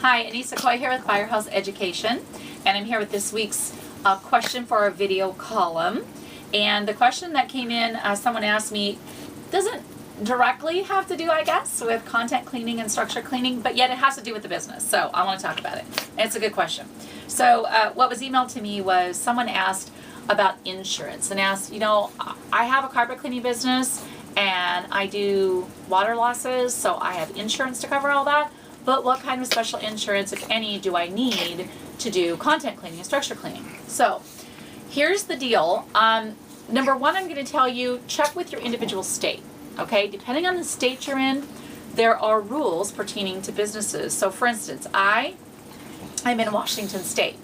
Hi, Anissa Coy here with Firehouse Education, and I'm here with this week's question for our video column. And the question that came in, someone asked me, doesn't directly have to do, I guess, with content cleaning and structure cleaning, but yet it has to do with the business. So I want to talk about it. And it's a good question. So what was emailed to me was someone asked about insurance and asked, you know, I have a carpet cleaning business and I do water losses, so I have insurance to cover all that. But what kind of special insurance, if any, do I need to do content cleaning and structure cleaning? So here's the deal. Number one, I'm going to tell you, check with your individual state. Okay, depending on the state you're in, there are rules pertaining to businesses. So for instance, I'm in Washington State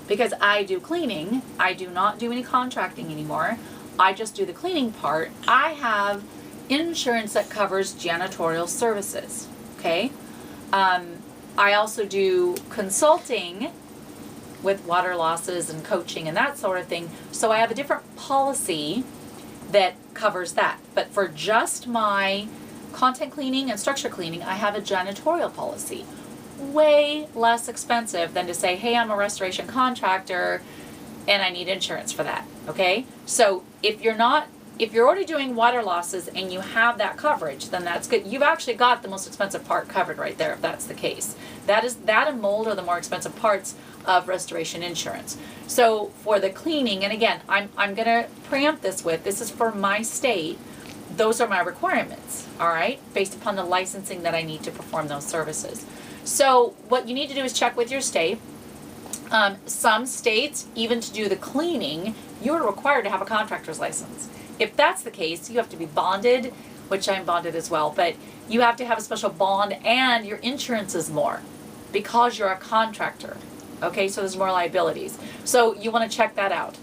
because I do cleaning. I do not do any contracting anymore. I just do the cleaning part. I have insurance that covers janitorial services. Okay. I also do consulting with water losses and coaching and that sort of thing. So I have a different policy that covers that. But for just my content cleaning and structure cleaning, I have a janitorial policy. Way less expensive than to say, hey, I'm a restoration contractor and I need insurance for that. Okay? So if you're already doing water losses and you have that coverage, then that's good. You've actually got the most expensive part covered right there, if that's the case. That and mold are the more expensive parts of restoration insurance. So for the cleaning, and again, I'm going to preempt this is for my state. Those are my requirements, all right, based upon the licensing that I need to perform those services. So what you need to do is check with your state. Some states, even to do the cleaning, you're required to have a contractor's license. If that's the case, you have to be bonded, which I'm bonded as well, but you have to have a special bond and your insurance is more because you're a contractor. Okay, so there's more liabilities. So you want to check that out.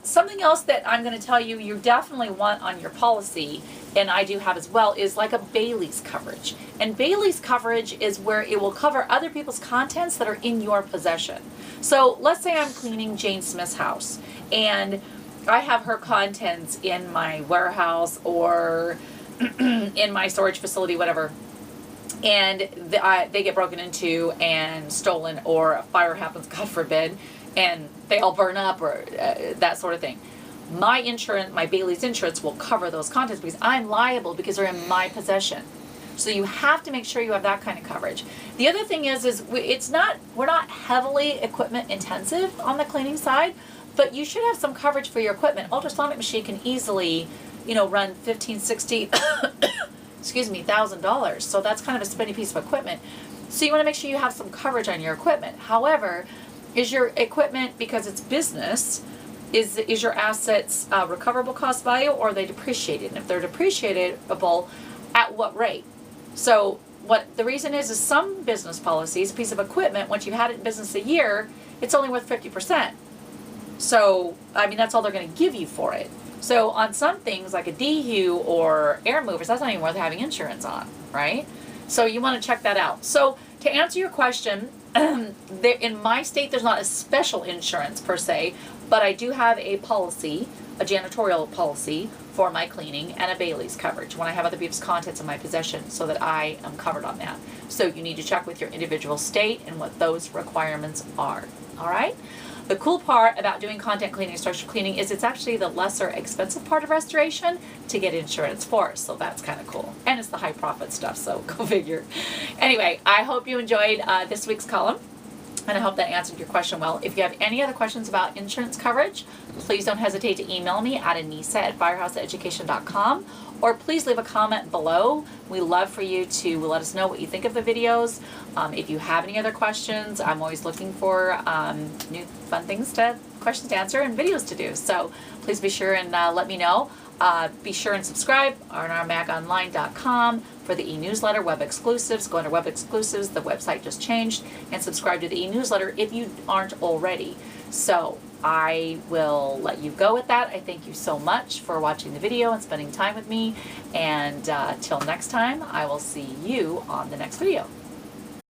Something else that I'm going to tell you, you definitely want on your policy, and I do have as well, is like a Bailey's coverage. And Bailey's coverage is where it will cover other people's contents that are in your possession. So let's say I'm cleaning Jane Smith's house and I have her contents in my warehouse or in my storage facility, whatever, and they get broken into and stolen, or a fire happens, God forbid, and they all burn up, or that sort of thing. My insurance, my Bailey's insurance, will cover those contents because I'm liable because they're in my possession. So you have to make sure you have that kind of coverage. The other thing is we're not heavily equipment intensive on the cleaning side, but you should have some coverage for your equipment. Ultrasonic machine can easily, run $15, $60, $1,000. So that's kind of a spendy piece of equipment. So you want to make sure you have some coverage on your equipment. However, is your equipment, because it's business, is your assets recoverable cost value, or are they depreciated? And if they're depreciatable, at what rate? So what the reason is some business policies, a piece of equipment, once you've had it in business a year, it's only worth 50%. So, that's all they're going to give you for it. So on some things like a DHU or air movers, that's not even worth having insurance on, right? So you want to check that out. So to answer your question, in my state, there's not a special insurance per se, but I do have a policy, a janitorial policy for my cleaning, and a Bailey's coverage when I have other people's contents in my possession, so that I am covered on that. So you need to check with your individual state and what those requirements are. All right? The cool part about doing content cleaning and structure cleaning is it's actually the lesser expensive part of restoration to get insurance for, so that's kind of cool. And it's the high profit stuff, so go figure. Anyway, I hope you enjoyed this week's column, and I hope that answered your question well. If you have any other questions about insurance coverage, please don't hesitate to email me at anissa@firehouseeducation.com, or please leave a comment below. We love for you to let us know what you think of the videos. If you have any other questions, I'm always looking for new fun questions to answer and videos to do. So please be sure and let me know. Be sure and subscribe on our magonline.com for the e-newsletter, web exclusives. Go under web exclusives, the website just changed, and subscribe to the e-newsletter if you aren't already. So I will let you go with that. I thank you so much for watching the video and spending time with me. And till next time, I will see you on the next video.